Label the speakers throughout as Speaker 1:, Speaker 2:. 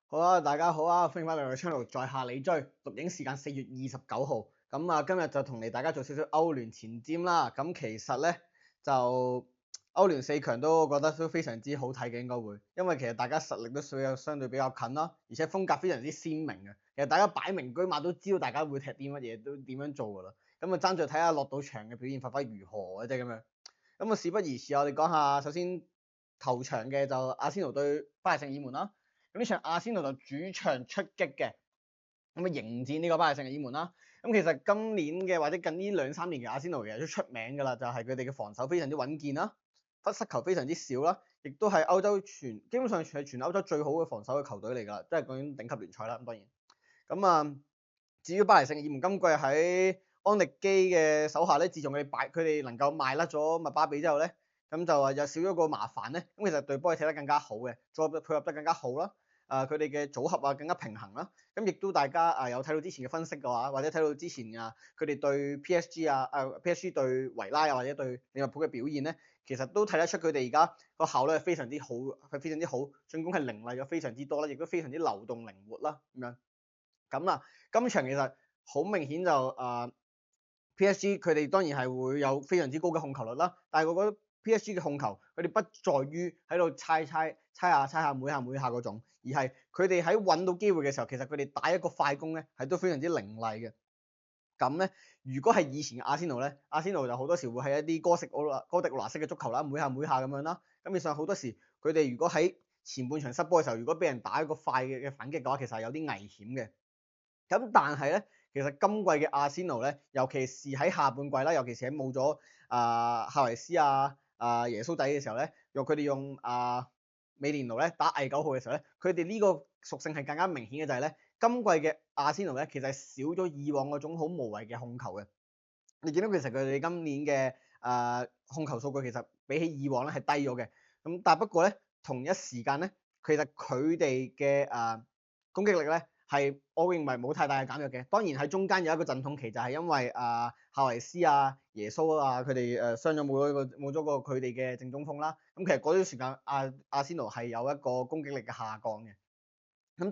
Speaker 1: 好啊，大家好啊，歡迎翻嚟我嘅 channel，在下李追。錄影時間4月29號，今日就同大家做少少歐聯前瞻啦。其實咧就歐聯四強我覺得都非常之好睇嘅，應該會，因為其實大家實力都相對比較近啦，而且風格非常之鮮明嘅。其實大家擺明居馬都知道大家會踢啲乜嘢，都點樣做噶啦。爭在睇下落到場嘅表現發揮如何嘅啫咁樣。事不宜遲，我哋講下首先頭場嘅就阿仙奴對巴黎聖日耳門啦。呢場阿仙奴就主場出擊嘅，迎戰呢個巴黎聖日耳門啦。其實今年嘅或者近呢2-3年嘅阿仙奴其實都出名㗎啦，就係佢哋嘅防守非常之穩健啦，失球非常之少啦，亦都係歐洲基本上係全歐洲最好嘅防守嘅球隊嚟㗎啦，即係講緊頂級聯賽啦。咁當然，至於巴黎聖日耳門今季喺安力基嘅手下咧，自從佢哋能夠賣甩咗麥巴比之後咧，就又少咗個麻煩咧。其實隊波係踢得更加好嘅，再配合得更加好啦。佢哋嘅組合更加平衡啦。亦都大家有睇到之前嘅分析嘅話，或者睇到之前佢哋對 PSG 對維拉或者對利物浦嘅表現咧，其實都睇得出佢哋而家個效率係非常之好，進攻係凌厲咗非常之多啦，亦都非常之流動靈活啦咁樣。今場其實好明顯就PSG 佢哋當然係會有非常之高嘅控球率啦，但係我覺得 PSG 嘅控球佢哋不在於喺度猜下每下嗰種，而係佢哋喺揾到機會嘅時候，其實佢哋打一個快攻咧係都非常之凌厲嘅。如果係以前嘅阿仙奴咧，阿仙奴就好多時會係一啲哥迪奧拿式嘅足球啦，每下咁樣啦。其實好多時佢哋如果喺前半場失波嘅時候，如果俾人打一個快嘅反擊嘅話，其實係有啲危險嘅。但係咧，其實今季嘅阿仙奴咧，尤其是喺下半季啦，尤其是喺冇咗夏維斯耶穌仔嘅時候咧，佢哋用美連奴咧打偽9號嘅時候咧，佢哋呢個屬性係更加明顯嘅就係咧，今季嘅阿仙奴咧其實係少咗以往嗰種好無謂嘅控球嘅。你見到其實佢哋今年嘅控球數據其實比起以往咧係低咗嘅。但不過咧，同一時間咧，其實佢哋嘅攻擊力咧係我認為冇太大嘅減弱嘅。當然喺中間有一個陣痛期，就係因為夏維斯耶穌佢哋傷咗冇咗個佢哋嘅正中鋒啦。其實嗰段時間阿仙奴係有一個攻擊力嘅下降嘅。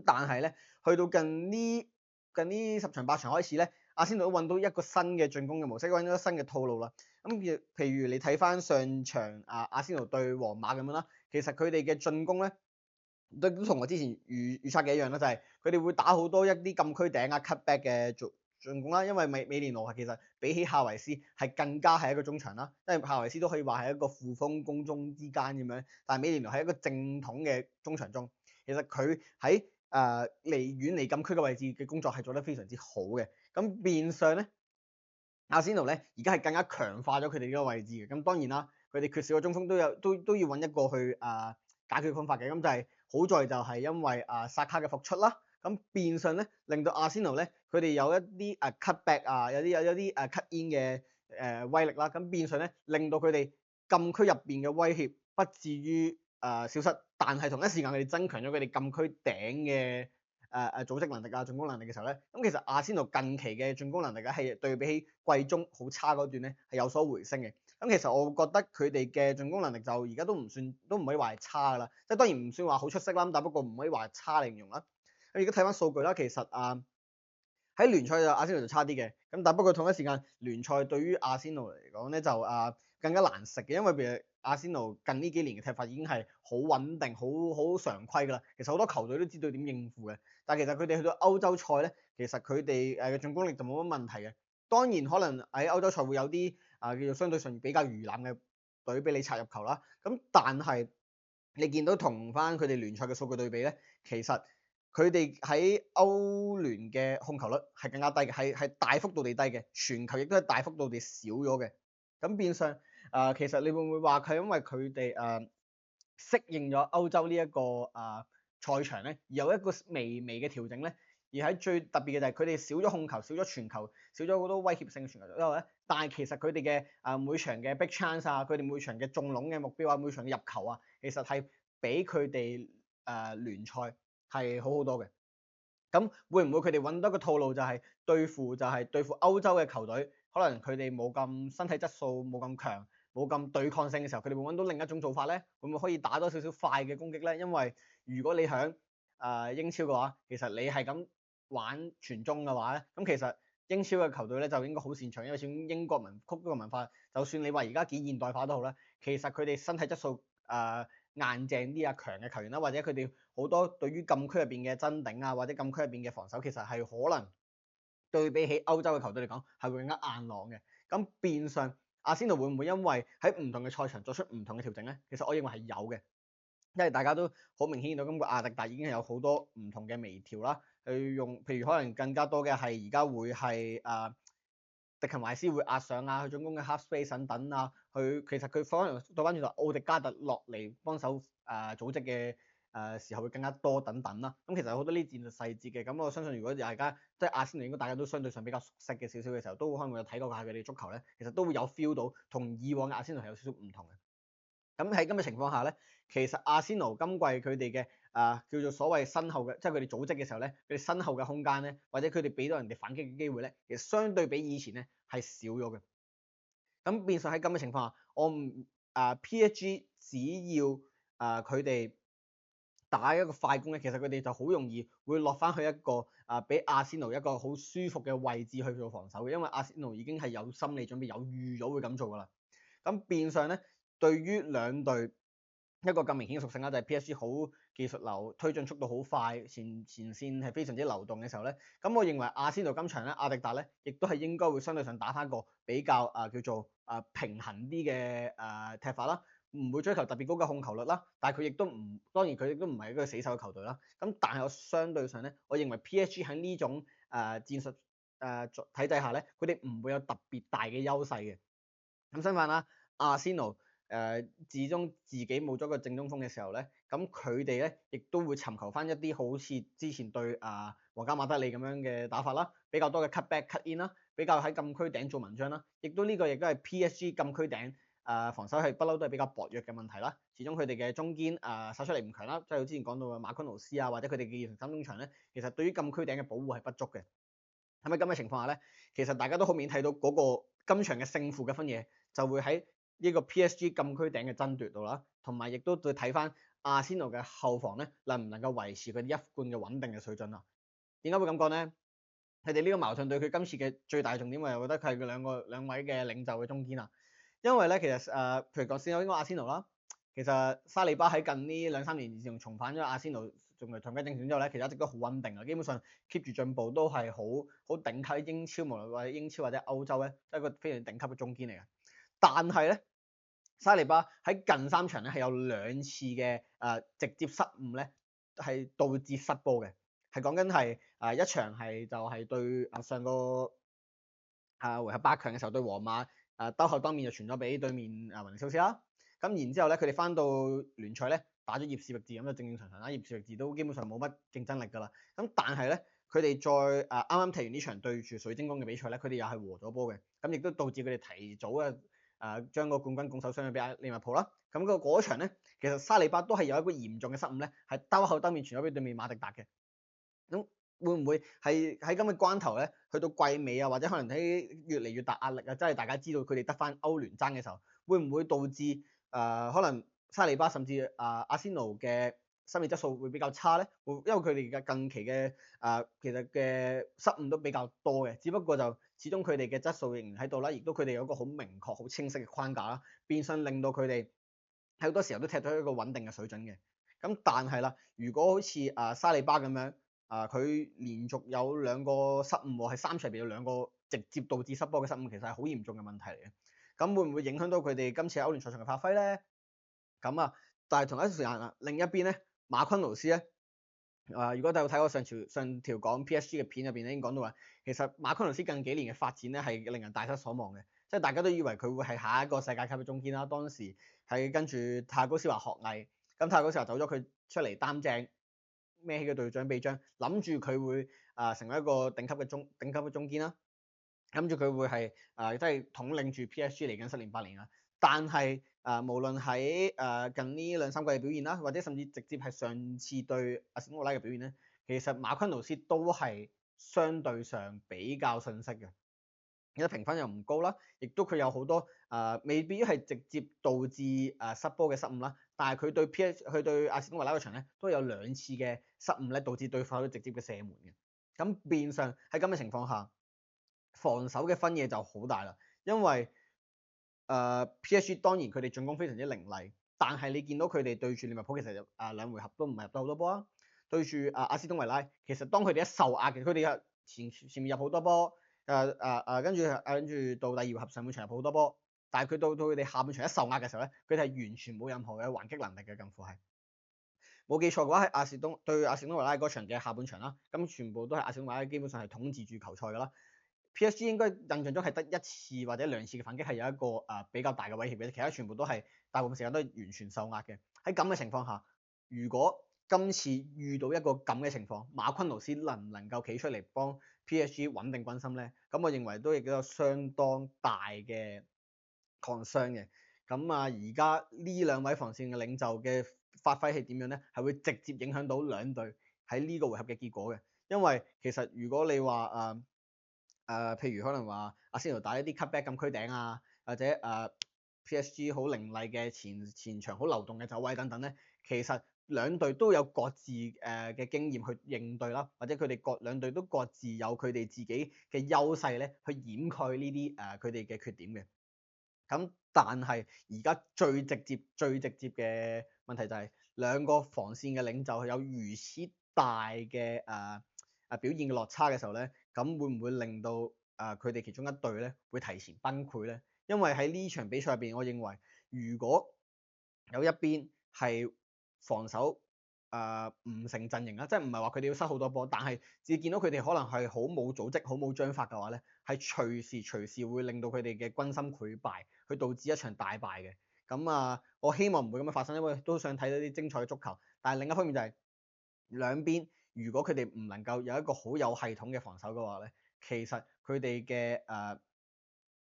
Speaker 1: 但係咧，去到近呢10場8場開始咧，阿仙奴都揾到一個新嘅進攻嘅模式，揾咗新嘅套路啦。譬如你睇翻上場阿仙奴對皇馬咁樣啦，其實佢哋嘅進攻咧都同我之前預測嘅一樣啦，就係佢哋會打好多一啲禁區頂cutback 嘅進攻啦。因為美連奴其實比起夏維斯係更加係一個中場啦，因為夏維斯都可以話係一個副鋒攻中之間咁樣，但係美連奴係一個正統嘅中場中。其實佢喺遠離禁區嘅位置嘅工作係做得非常之好嘅。變相咧，阿仙奴咧而家係更加強化咗佢哋呢個位置嘅。當然啦，佢哋缺少個中鋒都要揾一個去解決方法嘅。就係好在就係因為薩卡嘅復出啦，變相咧令到阿仙奴咧佢哋有一啲cutback有啲cut in 嘅威力啦。變相咧令到佢哋禁區入邊嘅威脅不至於消失，但係同一時間佢哋增強咗佢哋禁區頂嘅組織能力進攻能力嘅時候咧，其實阿仙奴近期嘅進攻能力咧係對比起季中好差嗰段咧係有所回升嘅。其實我覺得佢哋嘅進攻能力就而家都唔可以話係差噶啦，即係當然唔算話好出色啦，但不過唔可以話係差嚟形容啦。而家睇翻數據啦，其實喺聯賽就阿仙奴就差啲嘅。但不過同一時間聯賽對於阿仙奴嚟講咧就更加難食嘅，因為譬如阿仙奴近呢幾年嘅踢法已經係好穩定、好常規㗎啦。其實好多球隊都知道點應付嘅，但其實佢哋去到歐洲賽咧，其實佢哋嘅進攻力就冇乜問題嘅。當然可能喺歐洲賽會有啲叫做相對上比較魚腩嘅隊俾你插入球啦。但係你見到同翻佢哋聯賽嘅數據對比咧，其實佢哋喺歐聯嘅控球率係更加低嘅，係大幅度地低嘅，傳球亦都係大幅度地少咗嘅。變相其實你會唔會話佢因為佢哋適應咗歐洲呢一個賽場咧，而有一個微微嘅調整咧？而喺最特別嘅就係佢哋少咗控球、少咗傳球、少咗好多威脅性嘅傳球之後咧，但係其實佢哋嘅每場嘅 big chance 佢哋每場嘅中籠嘅目標每場嘅入球其實係比佢哋聯賽係好好多嘅。會唔會佢哋揾到一個套路就係對付歐洲嘅球隊？可能佢哋冇咁身體質素冇咁強，冇咁對抗性嘅時候，佢哋會揾到另一種做法咧？會唔會可以打多少少快嘅攻擊咧？因為如果你響英超嘅話，其實你係咁玩傳中嘅話咧，咁其實英超嘅球隊咧就應該好擅長，因為始終英國曲個文化，就算你話而家幾現代化都好啦，其實佢哋身體質素硬淨啲啊強嘅球員啦，或者佢哋好多對於禁區入邊嘅爭頂啊，或者禁區入邊嘅防守，其實係可能對比起歐洲嘅球隊嚟講係會更加硬朗嘅。咁變相阿仙奴會唔會因為喺唔同嘅賽場作出唔同嘅調整咧？其實我認為係有嘅。因為大家都好明顯見到今個亞迪達已經係有好多唔同嘅微調啦，去用譬如可能更加多嘅係而家會係迪勤懷斯會壓上啊，佢進攻嘅 half space 等啊，其實佢可能倒翻轉頭奧迪加特落嚟幫手組織嘅時候會更加多等等啦。咁其實有好多呢啲戰術細節嘅，咁我相信如果大家即係阿仙奴應該大家都相對上比較熟悉嘅少少嘅時候，都可能會有睇過下佢哋足球咧，其實都會有 feel 到同以往嘅阿仙奴係有少少唔同嘅。咁喺咁嘅情況下咧，其實阿仙奴今季佢哋嘅叫做所謂身後嘅，即係佢哋組織嘅時候咧，佢哋身後嘅空間咧，或者佢哋俾到人哋反擊嘅機會咧，其實相對比以前咧係少咗嘅。咁變相喺咁嘅情況下，我唔PSG 只要佢哋打一個快攻咧，其實佢哋就好容易會落翻去一個俾阿仙奴一個好舒服嘅位置去做防守嘅，因為阿仙奴已經係有心理準備，有預咗會咁做噶啦。咁變相咧，對於兩隊一個咁明顯嘅屬性啦，就係 PSG 好技術流，推進速度好快，前線係非常之流動嘅時候咧，咁我認為阿仙奴今場咧，阿迪達咧，亦都係應該會相對上打翻個比較叫做平衡啲嘅踢法啦，唔會追求特別高嘅控球率啦，但係佢亦都唔，當然佢亦都唔係一個死守嘅球隊啦。咁但係我相對上咧，我認為 PSG 喺呢種戰術體制下咧，佢哋唔會有特別大嘅優勢嘅。咁相反啦，阿仙奴始終自己冇咗個正中鋒嘅時候咧，咁佢哋咧亦都會尋求翻一啲好似之前對皇家馬德里咁樣嘅打法啦，比較多嘅 cut back cut in 啦，比較喺禁區頂做文章啦，亦都呢個亦都係 PSG 禁區頂防守係不嬲都係比較薄弱嘅問題啦。始終佢哋嘅中堅殺出嚟唔強啦，即係我之前講到嘅馬昆奴斯啊，或者佢哋嘅二三中場咧，其實對於禁區頂嘅保護係不足嘅。喺咁嘅情況下咧，其實大家都好明顯睇到嗰個今場嘅勝負嘅分野就會喺呢個 PSG 禁區頂嘅爭奪度啦，同埋亦都再睇翻阿仙奴嘅後防咧能唔能夠維持佢哋一貫嘅穩定嘅水準啦。點解會咁講咧？佢哋呢個矛盾對佢今次嘅最大重點，我又覺得佢係佢兩位嘅領袖嘅中堅啊。因為咧其實譬如講先，我應該阿仙奴啦，其實沙利巴喺近呢2-3年自從重返咗阿仙奴，仲係同佢正選之後咧，其實一直都好穩定啊，基本上 keep 住進步都係好頂級英超，無論或者英超或者歐洲咧，都係一個非常頂級嘅中堅嚟嘅。但係咧，沙利巴喺近3場咧係有2次嘅直接失誤咧，係導致失波嘅，係講緊係一場係就係對上個回合8強嘅時候對皇馬兜後當面就傳咗俾對面雲尼蘇斯啦。咁然之後咧，佢哋翻到聯賽咧打咗葉士域治，咁就正正常常啦。葉士域治都基本上冇乜競爭力㗎啦。咁但係咧，佢哋再啱啱踢完呢場對住水晶宮嘅比賽咧，佢哋又係和咗波嘅。咁亦都導致佢哋提早將個冠軍拱手相俾利物浦啦。咁嗰場咧，其實沙利巴都係有一個嚴重嘅失誤咧，係兜後兜面傳咗俾對面馬迪達嘅。咁會唔會係喺咁嘅關頭咧，去到季尾啊，或者可能喺越嚟越大壓力啊，即係大家知道佢哋得翻歐聯爭嘅時候，會唔會導致可能沙利巴甚至阿仙奴嘅心理質素會比較差咧？因為佢哋嘅近期嘅其實嘅失誤都比較多嘅，只不過就始終佢哋嘅質素仍然喺度啦，亦都佢哋有一個好明確、好清晰嘅框架啦，變相令到佢哋喺好多時候都踢到一個穩定嘅水準嘅。咁但係啦，如果好似沙利巴咁樣，佢連續有2個失誤喎，係3場入邊有2個直接導致失波嘅失誤，其實係好嚴重嘅問題嚟嘅。咁會唔會影響到佢哋今次喺歐聯賽場嘅發揮咧？咁但係同一時間另一邊咧，馬昆奴斯咧，如果大家睇過上條講 PSG 嘅片入邊咧，已經講到話，其實馬昆奴斯近幾年嘅發展咧係令人大失所望嘅，即係大家都以為佢會係下一個世界級嘅中堅啦。當時係跟住泰高斯華學藝，咁泰高斯華走咗，佢出嚟擔正孭起個隊長臂章，諗住佢會成為一個頂級嘅中堅啦，諗住佢會係即係統領住 PSG 嚟緊10年8年啦。但係無論喺近呢2-3季嘅表現啦，或者甚至直接係上次對阿仙奴嘅表現咧，其實馬昆奴斯都係相對上比較遜色嘅。而家評分又唔高啦，亦都佢有好多未必係直接導致失波嘅失誤啦，但係佢對阿士東維拉嗰場咧都有2次嘅失誤咧，導致對方直接嘅射門嘅。咁變相喺咁嘅情況下，防守嘅分野就好大啦，因為PSG 當然佢哋進攻非常之凌厲，但係你見到佢哋對住利物浦其實2回合都唔係入到好多波啊。對住阿士東維拉，其實當佢哋一受壓嘅，佢哋前面入好多波，跟住到第2回合上半場入好多波，但係佢到佢哋下半場一受壓嘅時候咧，佢哋係完全冇任何嘅還擊能力嘅，近乎係。冇記錯嘅話，係對阿士東維拉嗰場嘅下半場啦，咁全部都係阿士東維拉基本上係統治住球賽㗎啦。PSG 應該印象中係得1次或者2次嘅反擊係有一個比較大嘅威脅嘅，其他全部都係大部分時間都係完全受壓嘅。喺咁嘅情況下，如果今次遇到一個咁嘅情況，馬昆奴斯能唔能夠企出嚟幫 PSG 穩定軍心咧？咁我認為都亦都有相當大嘅 concern 嘅。咁而家呢2位防線嘅領袖嘅發揮係點樣咧？係會直接影響到兩隊喺呢個回合嘅結果嘅。因為其實如果你話譬如可能話阿仙奴打一啲 cutback 禁區頂啊，或者PSG 好凌厲嘅前場好流動嘅走位等等咧，其實兩隊都有各自嘅經驗去應對啦，或者佢哋兩隊都各自有佢哋自己嘅優勢咧，去掩蓋呢啲佢哋嘅缺點嘅。咁但係而家最直接嘅問題就係兩個防線嘅領袖有如此大嘅表現嘅落差嘅時候咧，咁會唔會令到佢哋其中一隊咧會提前崩潰咧？因為喺呢場比賽入邊，我認為如果有一邊係防守唔成陣型啦，即係唔係話佢哋要失好多波，但係只見到佢哋可能係好冇組織、好冇章法嘅話咧，係隨時會令到佢哋嘅軍心潰敗，去導致一場大敗嘅。咁我希望唔會咁樣發生，因為都想睇到啲精彩嘅足球。但係另一方面就係兩邊，如果佢哋唔能夠有一個好有系統嘅防守嘅話咧，其實佢哋嘅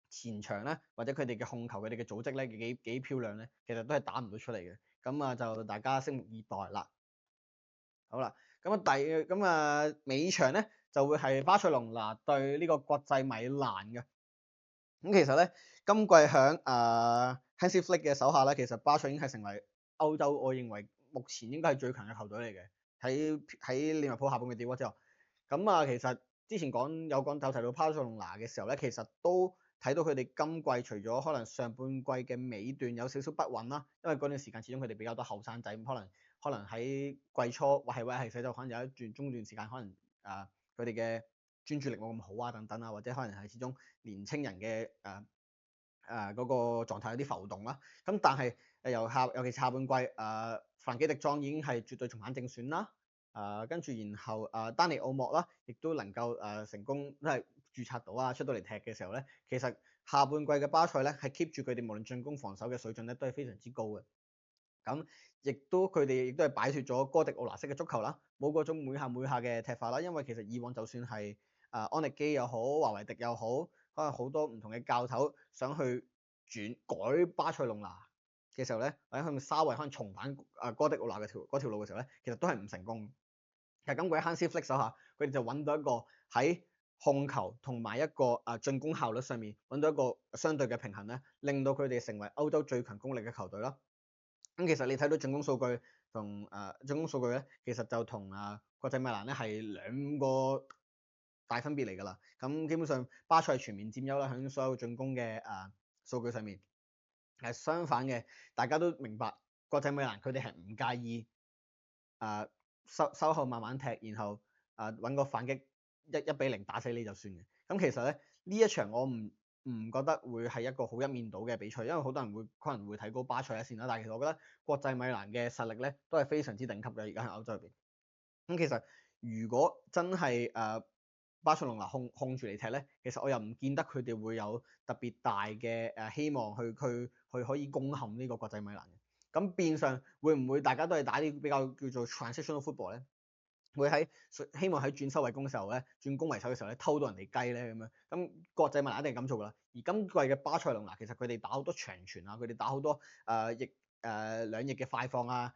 Speaker 1: 前場咧，或者佢哋嘅控球、佢哋嘅組織咧幾漂亮咧，其實都係打唔到出嚟嘅。咁就大家拭目以待啦。好啦，尾場咧就會係巴塞隆拿對呢個國際米蘭嘅。咁其實咧，今季響Hansi Flick 嘅手下咧，其實巴塞已經係成為歐洲，我認為目前應該係最強嘅球隊嚟嘅。喺利物浦下半季跌咗之後，其實之前有講就提到巴塞隆拿嘅時候咧，其實都睇到佢哋今季除咗可能上半季嘅尾段有少少不穩啦，因為嗰段時間始終佢哋比較多後生仔，咁可能喺季初或係使到可能有一段中段時間可能佢哋嘅專注力冇咁好啊等等啊，或者可能係始終年青人嘅嗰個狀態有啲浮動啦。咁但係尤其下半季范基迪莊已經係絕對重返正選啦。跟住然後丹尼奧莫啦，亦都能夠成功都係註冊到出到嚟踢嘅時候咧，其實下半季嘅巴塞咧係 keep 住佢哋無論進攻防守嘅水準咧都係非常之高嘅。咁佢哋亦都係擺脫咗哥迪奧拿式嘅足球啦，冇嗰種每下嘅踢法啦。因為其實以往就算係安力基又好，華維迪又好，可能好多唔同嘅教頭想去改巴塞隆拿嘅時候咧，或者佢稍微可能重返哥迪奧拿嘅嗰條路嘅時候咧，其實都係唔成功。其實今季 Hansi Flick 手下，佢哋就揾到一個喺控球同埋一個進攻效率上面揾到一個相對嘅平衡咧，令到佢哋成為歐洲最強攻力嘅球隊啦。咁其實你睇到進攻數據同進攻數據咧，其實就同國際米蘭咧係兩個大分別嚟㗎啦。咁基本上巴塞全面佔優啦，喺所有進攻嘅數據上面。相反嘅，大家都明白國際米蘭佢哋係唔介意收後慢慢踢，然後揾個反擊1-0打死你就算嘅。咁其實咧呢一場我唔覺得會係一個好一面倒嘅比賽，因為好多人可能會睇高巴塞一線啦。但係其實我覺得國際米蘭嘅實力咧都係非常之頂級嘅，而家喺歐洲入邊。咁其實如果真係巴塞隆拿控住嚟踢咧，其實我又唔見得佢哋會有特別大嘅希望去可以攻陷呢個國際米蘭嘅。咁變相會唔會大家都係打啲比較叫做 transitional football 咧？會希望喺轉守為攻嘅時候咧，轉攻為守嘅時候咧，偷到人哋雞咧咁樣。咁國際米蘭一定係咁做㗎啦。而今季嘅巴塞隆拿其實佢哋打好多長傳啊，佢哋打好多兩翼嘅快放亞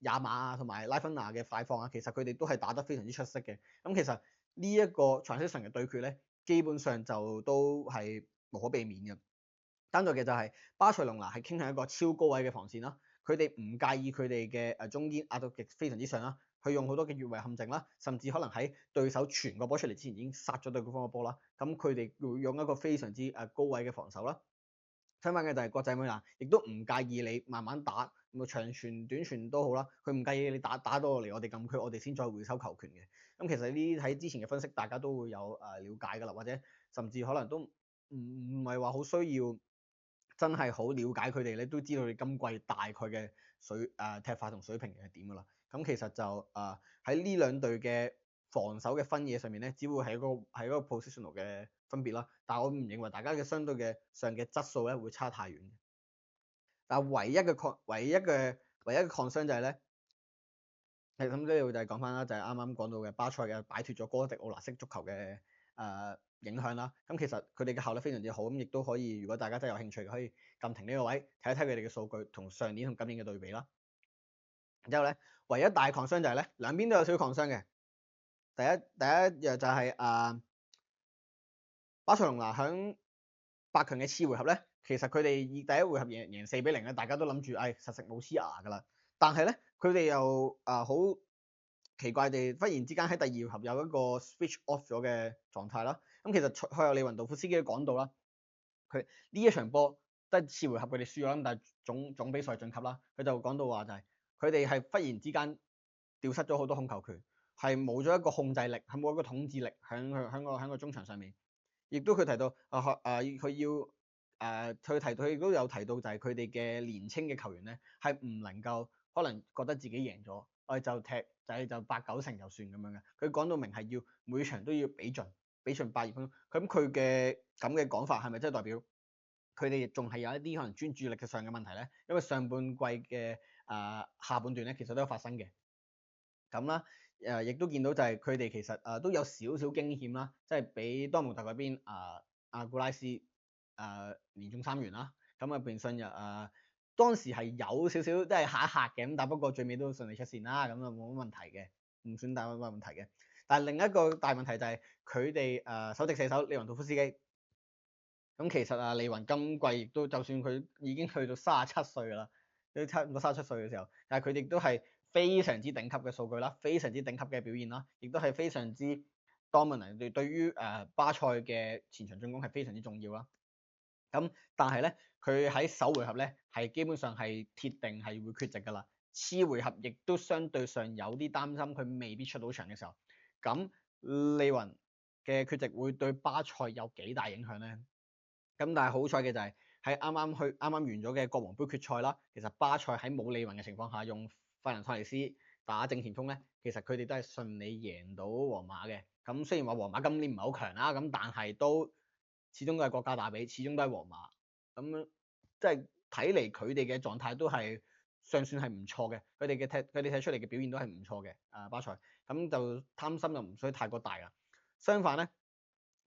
Speaker 1: 馬同埋拉芬拿嘅快放啊，其實佢哋都係打得非常之出色嘅。咁其實呢一個 transition 嘅對決咧，基本上就都係無可避免嘅。單獨嘅就係巴塞隆拿係傾向一個超高位嘅防線啦。佢哋唔介意佢哋嘅中堅壓到極非常之上啦，佢用好多嘅越位陷阱啦，甚至可能喺對手傳個波出嚟之前已經殺咗對方個波啦。咁佢哋會用一個非常之高位嘅防守啦。相反嘅就係國際米蘭，亦都唔介意你慢慢打，咁長傳短傳都好啦，佢唔介意你打到嚟我哋禁區，我哋先再回收球權嘅。咁其實呢啲喺之前嘅分析，大家都會有了解㗎啦，或者甚至可能都唔係話好需要真係好了解佢哋咧，都知道你今季大概嘅踢法同水平係點㗎啦。咁其實就喺呢兩隊嘅防守嘅分野上面咧，只會係一個 positional 嘅分別啦。但係我唔認為大家嘅相對嘅上嘅質素咧會差太遠。但係唯一嘅 concern 就係咧，係咁呢度就係講翻啦，就係啱啱講到嘅巴塞嘅擺脫咗哥迪奧拿式足球嘅影響啦。咁其實佢哋嘅效率非常之好，咁亦都可以，如果大家真係有興趣，可以撳停呢個位睇一睇佢哋嘅數據同上年同今年嘅對比啦。然之後咧，唯一大 concern 就係咧，兩邊都有少少 concern嘅。第一樣就係巴塞隆拿響8強嘅次回合咧，其實佢哋以第一回合贏4-0咧，大家都諗住實食冇黐牙㗎啦。但係咧，佢哋又好奇怪地，忽然之間喺第二回合有一個 switch off 咗嘅狀態啦。咁其實賽後利雲道夫斯基都講到啦，佢呢一場波得次回合佢哋輸咗啦，但係總比賽晉級啦。佢就講到話就係佢哋係忽然之間掉失咗好多控球權，係冇咗一個控制力，係冇一個統治力喺個中場上面。亦都佢提到佢亦都有提到就係佢哋嘅年青嘅球員咧，係唔能夠可能覺得自己贏咗，我哋就踢就8-9成就算咁樣嘅。佢講到明係要每場都要比盡120分鐘。咁佢嘅咁嘅講法係咪真係代表佢哋仲係有一啲可能專注力嘅上嘅問題咧？因為上半季嘅下半段咧，其實都有發生嘅。咁啦，亦都見到就係佢哋其實都有少少驚險啦，即係俾多蒙特嗰邊阿古拉斯連中3元啦。咁變相當時係有少少即係嚇一嚇嘅，咁但不過最尾都順利出線啦，咁冇乜問題嘅，唔算大問題嘅。但係另一個大問題就係佢哋首席射手利雲道夫斯基。咁其實利雲今季亦都就算佢已經去到37歲㗎啦，都差唔多37歲嘅時候，但係佢哋都係非常之頂級嘅數據啦，非常之頂級嘅表現啦，亦都係非常之 dominant，對於巴塞嘅前場進攻係非常之重要啦。咁但係咧，佢喺首回合咧係基本上係鐵定係會缺席㗎啦。次回合亦都相對上有啲擔心佢未必出到場嘅時候，咁利雲嘅缺席會對巴塞有幾大影響咧？咁但係好彩嘅就係喺啱啱完咗嘅國王杯決賽啦，其實巴塞喺冇利雲嘅情況下，用費蘭托尼斯打正前鋒咧，其實佢哋都係順利贏到皇馬嘅。咁雖然話皇馬今年唔係好強啦，咁但係都始終都係國家打比，始終都係皇馬。咁即係睇嚟佢哋嘅狀態都係尚算係唔錯嘅，佢哋踢出嚟嘅表現都係唔錯嘅。巴塞咁就貪心就唔需要太過大啦。相反咧，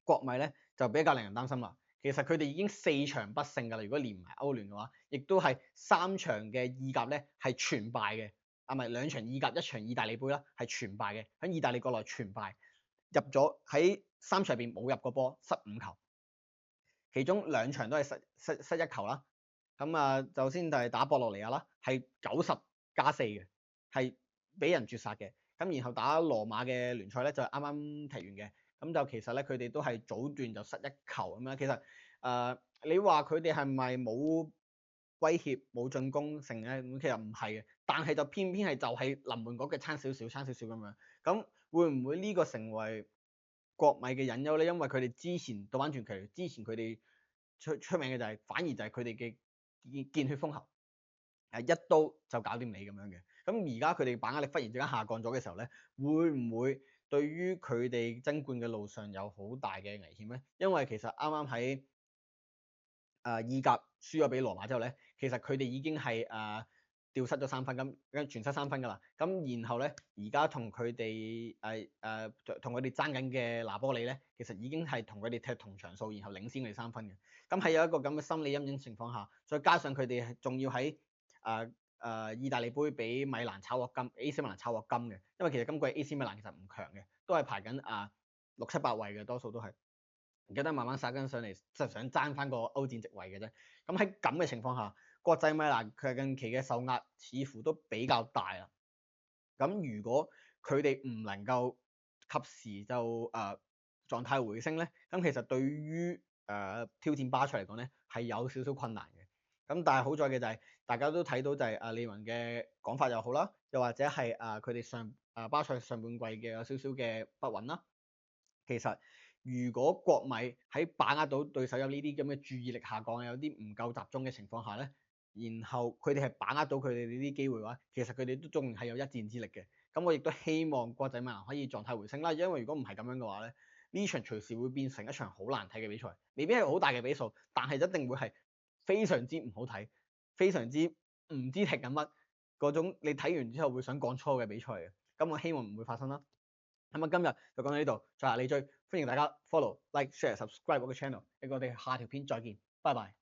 Speaker 1: 國米咧就比較令人擔心啦。其實佢哋已經4場不勝㗎啦，如果連埋歐聯嘅話，亦都係3場嘅意甲咧係全敗嘅，唔係2場意甲1場意大利杯啦係全敗嘅，喺意大利國內全敗，入咗喺3場入邊冇入過波，失5球，其中2場都係失1球啦。咁就先就係打博洛尼亞啦，係90+4嘅，係俾人絕殺嘅。咁然後打羅馬嘅聯賽咧就啱啱踢完嘅。咁就其實咧，佢哋都係早段就失1球咁樣。其實你話佢哋係咪冇威脅、冇進攻性咧？咁其實唔係嘅，但係就偏偏係就係臨門嗰腳差少少咁樣。咁會唔會呢個成為國米嘅隱憂咧？因為佢哋之前倒翻轉佢，之前佢哋出名嘅就係反而就係佢哋嘅見血封喉，一刀就搞掂你咁樣嘅。咁而家佢哋把握力忽然之間下降咗嘅時候咧，會唔會對於佢哋爭冠嘅路上有好大嘅危險咧？因為其實啱啱喺意甲輸咗俾羅馬之後咧，其實佢哋已經係掉失咗3分，咁全失3分㗎啦。咁然後咧，而家同佢哋同佢哋爭緊嘅拿波里咧，其實已經係同佢哋踢同場數，然後領先佢哋3分嘅。咁喺有一個咁嘅心理陰影情況下，再加上佢哋仲要喺意大利杯俾米蘭炒鑊金 ，AC 米蘭炒鑊金嘅，因為其實今季 AC 米蘭其實唔強嘅，都係排緊6、7、8位嘅，多數都係而家都慢慢殺緊上嚟，即係想爭翻個歐戰席位嘅啫。咁喺咁嘅情況下，國際米蘭佢近期嘅受壓似乎都比較大啦。咁如果佢哋唔能夠及時就狀態回升咧，咁其實對於挑戰巴塞嚟講咧係有少少困難嘅。咁但係好在嘅就係大家都睇到就係利雲嘅講法又好啦，又或者係佢哋巴塞上半季嘅有少少嘅不穩啦。其實如果國米喺把握到對手有呢啲咁嘅注意力下降，有啲唔夠集中嘅情況下咧，然後佢哋係把握到佢哋呢啲機會嘅話，其實佢哋都仲係有一戰之力嘅。咁我亦都希望國際米蘭可以狀態回升啦，因為如果唔係咁樣嘅話咧，呢場隨時會變成一場好難睇嘅比賽，未必係好大嘅比數，但係一定會係非常之唔好睇，非常之唔知踢緊乜嗰種，你睇完之後會想講粗嘅比賽嘅。咁我希望唔會發生啦。咁今日就講到呢度，在下李追，歡迎大家 follow、like、share、subscribe 我嘅 channel，我哋下條片再見，拜拜。